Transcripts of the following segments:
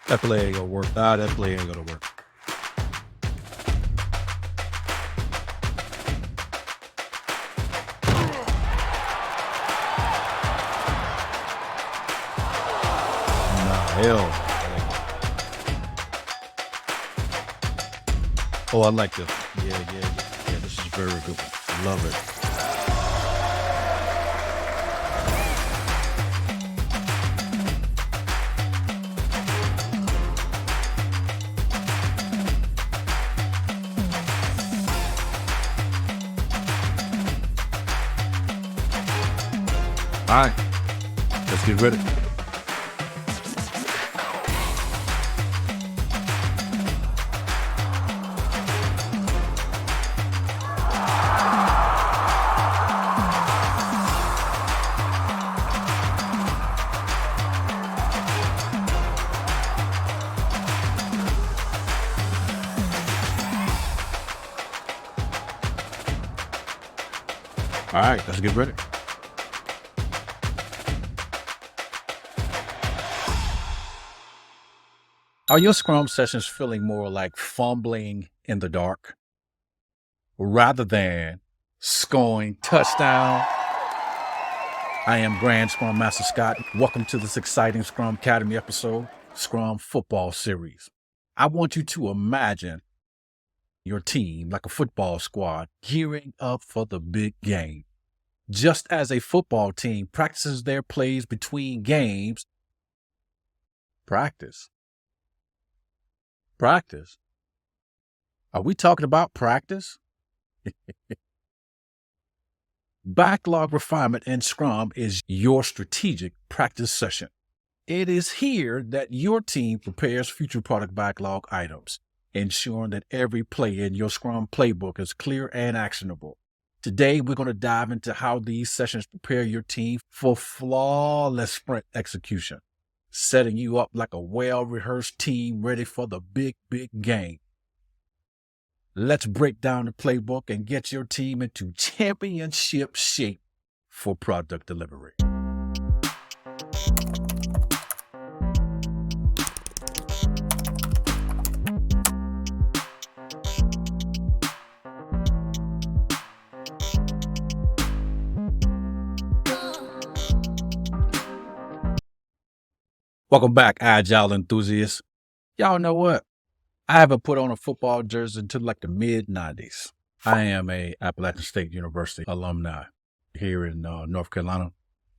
That play ain't gonna work. That play ain't gonna work. Nah, hell. Oh, I like this. Yeah. This is very good. Love it. All right, let's get ready. All right, let's get ready. Are your Scrum sessions feeling more like fumbling in the dark rather than scoring touchdown? I am Grand Scrum Master Scott. Welcome to this exciting Scrumcademy episode, Scrum Football Series. I want you to imagine your team like a football squad gearing up for the big game. Just as a football team practices their plays between games, practice. Are we talking about practice? Backlog Refinement in Scrum is your strategic practice session. It is here that your team prepares future product backlog items, ensuring that every play in your Scrum playbook is clear and actionable. Today, we're going to dive into how these sessions prepare your team for flawless sprint execution, setting you up like a well-rehearsed team ready for the big game. Let's break down the playbook and get your team into championship shape for product delivery. Welcome back, Agile enthusiasts. Y'all know what? I haven't put on a football jersey until like the mid-90s. I am a Appalachian State University alumni here in North Carolina,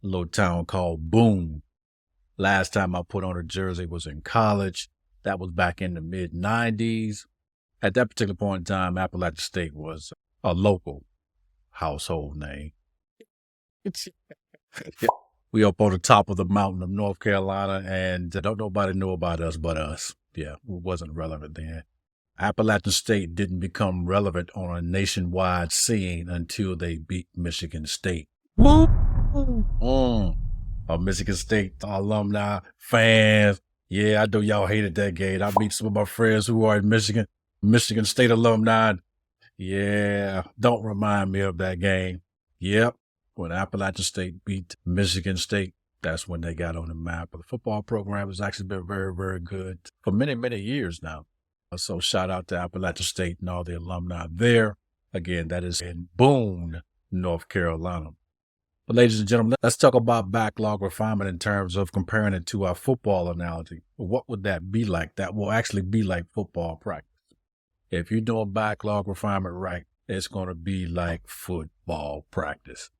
a little town called Boone. Last time I put on a jersey was in college. That was back in the mid-90s. At that particular point in time, Appalachian State was a local household name. We up on the top of the mountain of North Carolina, and don't nobody know about us but us. Yeah, it wasn't relevant then. Appalachian State didn't become relevant on a nationwide scene until they beat Michigan State. Woo! Michigan State alumni, fans. Yeah, I know y'all hated that game. I meet some of my friends who are in Michigan State alumni. Yeah, don't remind me of that game. Yep. When Appalachian State beat Michigan State, that's when they got on the map. But the football program has actually been very, very good for many, many years now. So shout out to Appalachian State and all the alumni there. Again, that is in Boone, North Carolina. But ladies and gentlemen, let's talk about backlog refinement in terms of comparing it to our football analogy. What would that be like? That will actually be like football practice. If you're doing backlog refinement right, it's going to be like football practice.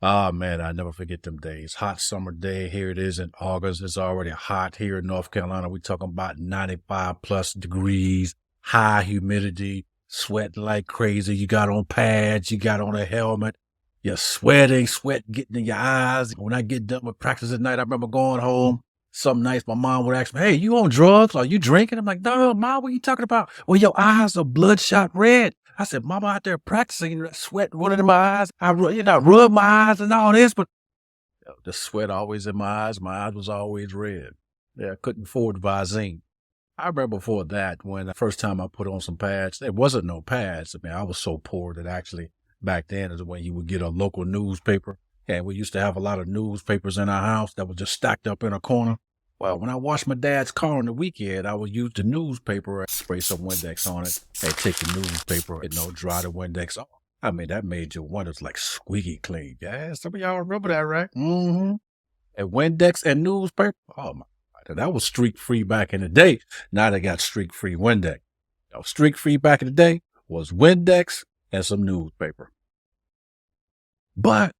Ah, man, I never forget them days. Hot summer day. Here it is in August. It's already hot here in North Carolina. We're talking about 95 plus degrees, high humidity, sweating like crazy. You got on pads. You got on a helmet. You're sweating, sweat getting in your eyes. When I get done with practice at night, I remember going home. Some nights my mom would ask me, "Hey, you on drugs? Are you drinking?" I'm like, "No, Mom, what are you talking about?" "Well, your eyes are bloodshot red." I said, "Mama, out there practicing, sweat running in my eyes. I rub my eyes and all this, but the sweat always in my eyes. My eyes was always red. Yeah, I couldn't afford Visine." I remember before that, when the first time I put on some pads, there wasn't no pads. I mean, I was so poor that actually back then is when you would get a local newspaper. And we used to have a lot of newspapers in our house that was just stacked up in a corner. Well, when I washed my dad's car on the weekend, I would use the newspaper and spray some Windex on it and take the newspaper and dry the Windex off. I mean, that made your windows like squeaky clean. Yeah, some of y'all remember that, right? Mm-hmm. And Windex and newspaper. Oh my God, that was streak free back in the day. Now they got streak free Windex. Streak free back in the day was Windex and some newspaper. But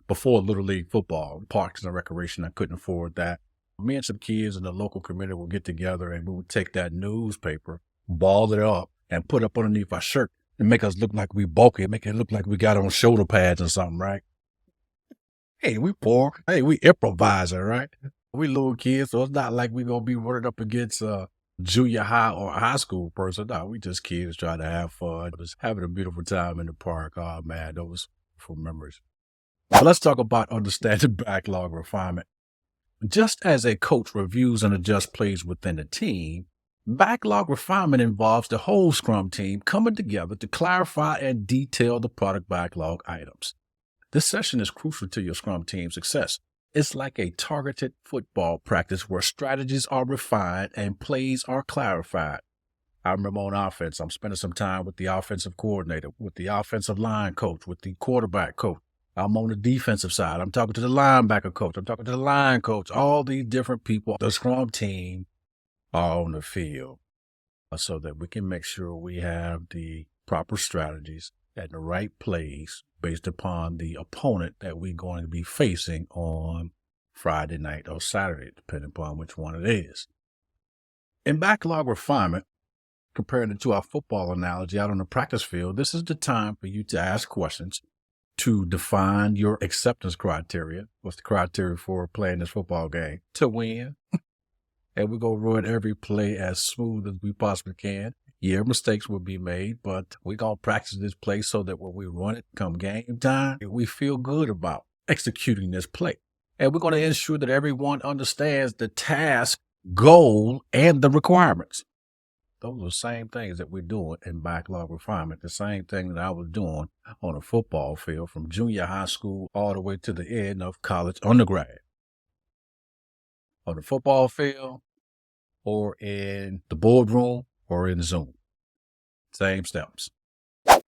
before Little League football, parks and recreation, I couldn't afford that. Me and some kids in the local community would get together and we would take that newspaper, ball it up, and put up underneath our shirt and make us look like we bulky, make it look like we got on shoulder pads or something, right? Hey, we poor. Hey, we improvising, right? We little kids, so it's not like we gonna be running up against a junior high or a high school person. No, we just kids trying to have fun, just having a beautiful time in the park. Oh man, those wonderful memories. But let's talk about understanding backlog refinement. Just as a coach reviews and adjusts plays within a team, backlog refinement involves the whole Scrum team coming together to clarify and detail the product backlog items. This session is crucial to your Scrum team success. It's like a targeted football practice where strategies are refined and plays are clarified. I remember on offense, I'm spending some time with the offensive coordinator, with the offensive line coach, with the quarterback coach. I'm on the defensive side. I'm talking to the linebacker coach. I'm talking to the line coach. All these different people, the Scrum team, are on the field so that we can make sure we have the proper strategies and the right plays based upon the opponent that we're going to be facing on Friday night or Saturday, depending upon which one it is. In backlog refinement, comparing it to our football analogy out on the practice field, this is the time for you to ask questions, to define your acceptance criteria. What's the criteria for playing this football game? To win. And we're going to run every play as smooth as we possibly can. Yeah, mistakes will be made, but we're going to practice this play so that when we run it come game time, we feel good about executing this play. And we're going to ensure that everyone understands the task, goal, and the requirements. Those are the same things that we're doing in backlog refinement, the same thing that I was doing on a football field from junior high school all the way to the end of college undergrad. On the football field or in the boardroom or in Zoom. Same steps. Now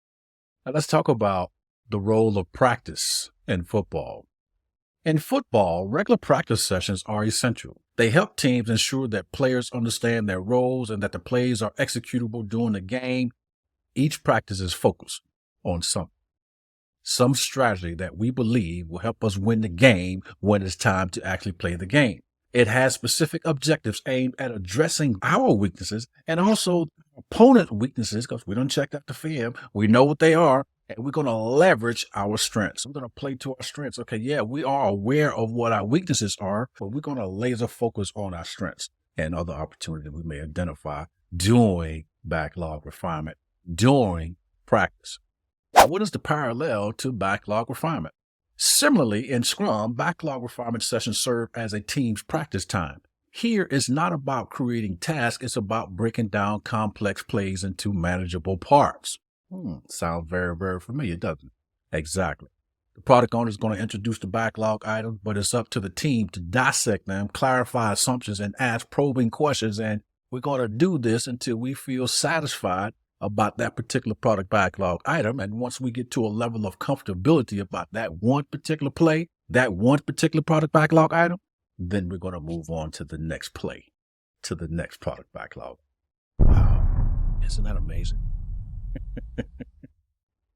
let's talk about the role of practice in football. In football, regular practice sessions are essential. They help teams ensure that players understand their roles and that the plays are executable during the game. Each practice is focused on some strategy that we believe will help us win the game when it's time to actually play the game. It has specific objectives aimed at addressing our weaknesses and also opponent weaknesses, because we don't check out the film. We know what they are, and we're going to leverage our strengths. We're going to play to our strengths. Okay, yeah, we are aware of what our weaknesses are, but we're going to laser focus on our strengths and other opportunities we may identify during backlog refinement, during practice. Now, what is the parallel to backlog refinement? Similarly, in Scrum, backlog refinement sessions serve as a team's practice time. Here, it's not about creating tasks, it's about breaking down complex plays into manageable parts. Sounds very, very familiar, doesn't it? Exactly. The product owner is going to introduce the backlog items, but it's up to the team to dissect them, clarify assumptions, and ask probing questions. And we're going to do this until we feel satisfied about that particular product backlog item. And once we get to a level of comfortability about that one particular play, that one particular product backlog item, then we're going to move on to the next play, to the next product backlog. Wow. Isn't that amazing?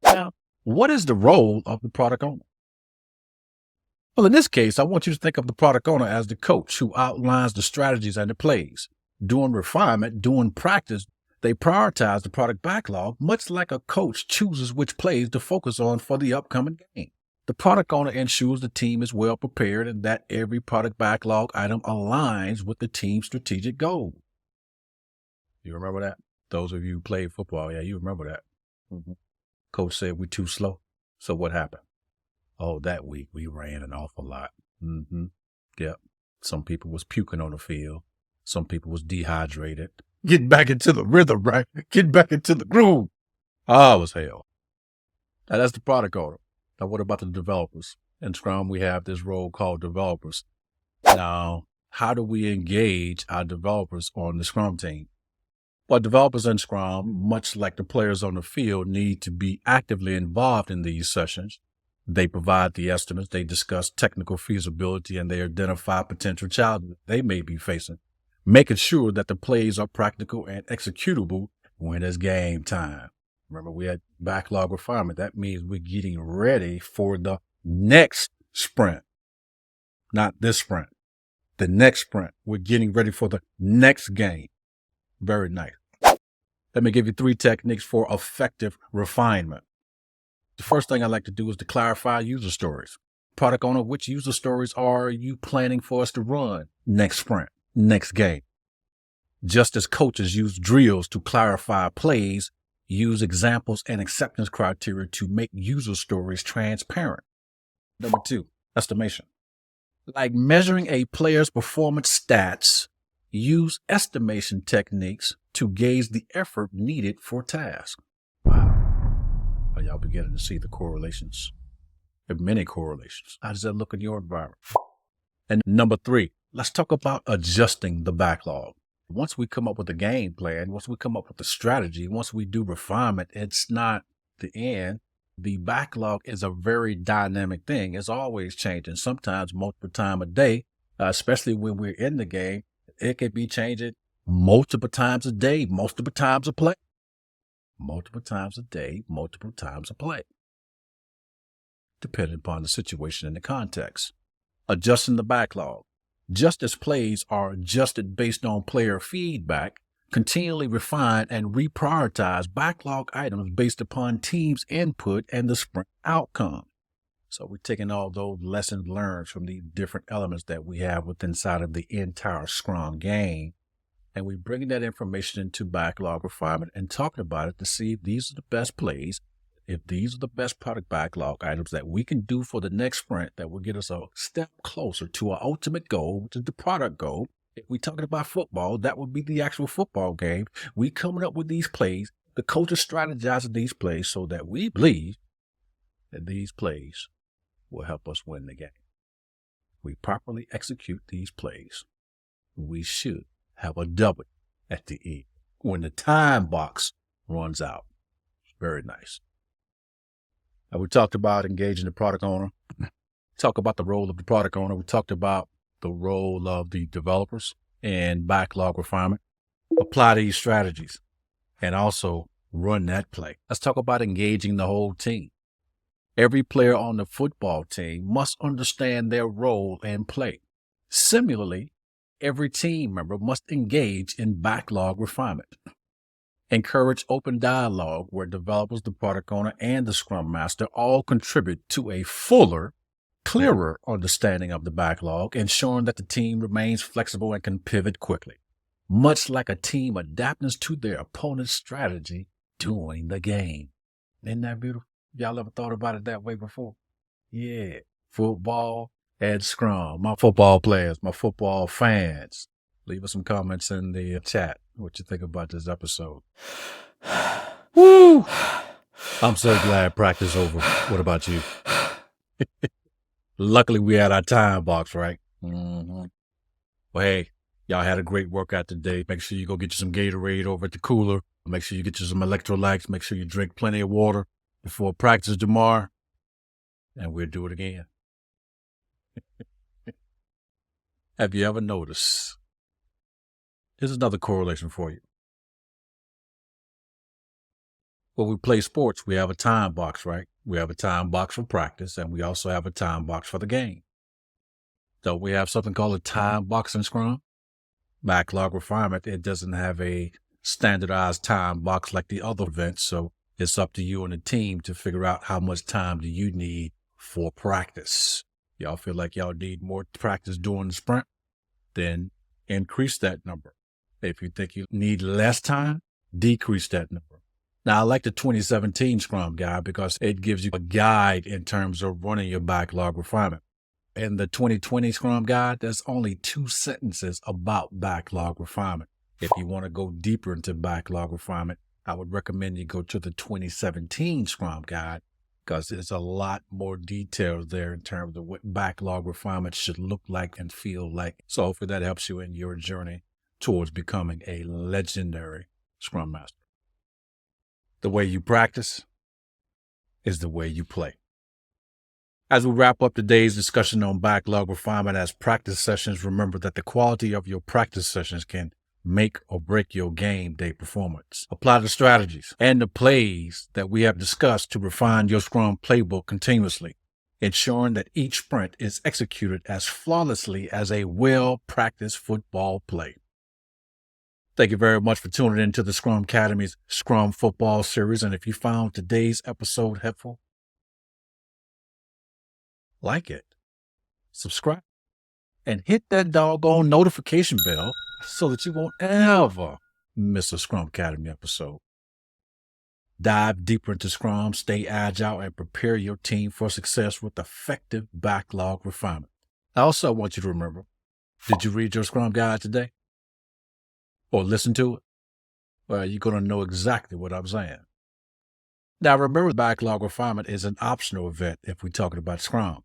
Now, what is the role of the product owner? Well, in this case, I want you to think of the product owner as the coach who outlines the strategies and the plays. During refinement, during practice, they prioritize the product backlog, much like a coach chooses which plays to focus on for the upcoming game. The product owner ensures the team is well prepared and that every product backlog item aligns with the team's strategic goal. You remember that? Those of you who played football, yeah, you remember that. Coach said we're too slow. So what happened? Oh, that week we ran an awful lot. Yep. Some people was puking on the field. Some people was dehydrated. Getting back into the rhythm, right? Getting back into the groove. Oh, it was hell. Now, that's the product owner. Now, what about the developers? In Scrum, we have this role called developers. Now, how do we engage our developers on the Scrum team? Well, developers in Scrum, much like the players on the field, need to be actively involved in these sessions. They provide the estimates, they discuss technical feasibility, and they identify potential challenges they may be facing, making sure that the plays are practical and executable when it's game time. Remember, we had backlog refinement. That means we're getting ready for the next sprint, not this sprint. The next sprint, we're getting ready for the next game. Very nice. Let me give you 3 techniques for effective refinement. The first thing I like to do is to clarify user stories. Product owner, which user stories are you planning for us to run next sprint, next game? Just as coaches use drills to clarify plays, use examples and acceptance criteria to make user stories transparent. Number 2, estimation. Like measuring a player's performance stats, use estimation techniques to gauge the effort needed for tasks. Wow. Are y'all beginning to see the correlations? There are many correlations. How does that look in your environment? And number 3, let's talk about adjusting the backlog. Once we come up with a game plan, once we come up with a strategy, once we do refinement, it's not the end. The backlog is a very dynamic thing. It's always changing, sometimes multiple times a day, especially when we're in the game. It could be changing multiple times a day, multiple times a play. Multiple times a day, multiple times a play, depending upon the situation and the context. Adjusting the backlog. Just as plays are adjusted based on player feedback, continually refine and reprioritize backlog items based upon team's input and the sprint outcome. So we're taking all those lessons learned from the different elements that we have within inside of the entire Scrum game, and we're bringing that information into backlog refinement and talking about it to see if these are the best plays, if these are the best product backlog items that we can do for the next sprint that will get us a step closer to our ultimate goal, which is the product goal. If we're talking about football, that would be the actual football game. We coming up with these plays, the coaches strategizing these plays so that we believe that these plays will help us win the game. We properly execute these plays, we should have a W at the end when the time box runs out. Very nice. Now, we talked about engaging the product owner. Talk about the role of the product owner. We talked about the role of the developers and backlog refinement. Apply these strategies and also run that play. Let's talk about engaging the whole team. Every player on the football team must understand their role and play. Similarly, every team member must engage in backlog refinement. Encourage open dialogue where developers, the product owner, and the Scrum Master all contribute to a fuller, clearer understanding of the backlog, ensuring that the team remains flexible and can pivot quickly, much like a team adapting to their opponent's strategy during the game. Isn't that beautiful? Y'all ever thought about it that way before? Yeah. Football and Scrum. My football players, my football fans. Leave us some comments in the chat what you think about this episode. Woo! I'm so glad practice over. What about you? Luckily, we had our time box, right? Mm-hmm. Well, hey, y'all had a great workout today. Make sure you go get you some Gatorade over at the cooler. Make sure you get you some electrolytes. Make sure you drink plenty of water before practice tomorrow. And we'll do it again. Have you ever noticed? Here's another correlation for you. When we play sports, we have a time box, right? We have a time box for practice, and we also have a time box for the game. So we have something called a time box in Scrum. Backlog refinement, it doesn't have a standardized time box like the other events, so it's up to you and the team to figure out how much time do you need for practice. Y'all feel like y'all need more practice during the sprint? Then increase that number. If you think you need less time, decrease that number. Now, I like the 2017 Scrum guide because it gives you a guide in terms of running your backlog refinement. In the 2020 Scrum guide, there's only 2 sentences about backlog refinement. If you want to go deeper into backlog refinement, I would recommend you go to the 2017 Scrum guide because there's a lot more details there in terms of what backlog refinement should look like and feel like. So hopefully that helps you in your journey towards becoming a legendary Scrum Master. The way you practice is the way you play. As we wrap up today's discussion on backlog refinement as practice sessions, remember that the quality of your practice sessions can make or break your game day performance. Apply the strategies and the plays that we have discussed to refine your Scrum playbook continuously, ensuring that each sprint is executed as flawlessly as a well-practiced football play. Thank you very much for tuning into the Scrumcademy's Scrum Football Series. And if you found today's episode helpful, like it, subscribe, and hit that doggone notification bell so that you won't ever miss a Scrumcademy episode. Dive deeper into Scrum, stay agile, and prepare your team for success with effective backlog refinement. I also want you to remember, did you read your Scrum guide today? Or listen to it? Well, you're going to know exactly what I'm saying. Now, remember, backlog refinement is an optional event if we're talking about Scrum.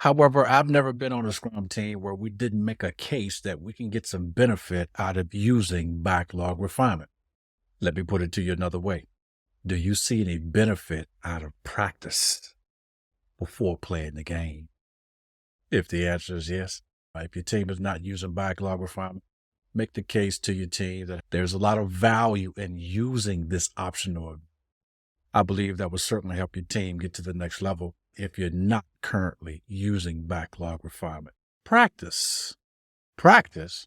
However, I've never been on a Scrum team where we didn't make a case that we can get some benefit out of using backlog refinement. Let me put it to you another way. Do you see any benefit out of practice before playing the game? If the answer is yes, if your team is not using backlog refinement, make the case to your team that there's a lot of value in using this optional. I believe that will certainly help your team get to the next level if you're not currently using backlog refinement. Practice. Practice?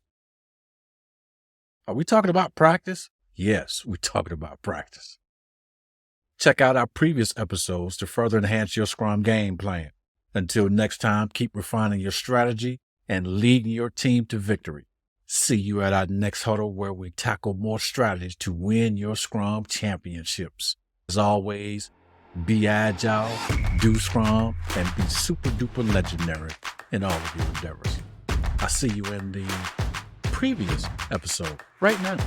Are we talking about practice? Yes, we're talking about practice. Check out our previous episodes to further enhance your Scrum game plan. Until next time, keep refining your strategy and leading your team to victory. See you at our next huddle where we tackle more strategies to win your Scrum championships. As always, be agile, do Scrum, and be super duper legendary in all of your endeavors. I'll see you in the previous episode right now.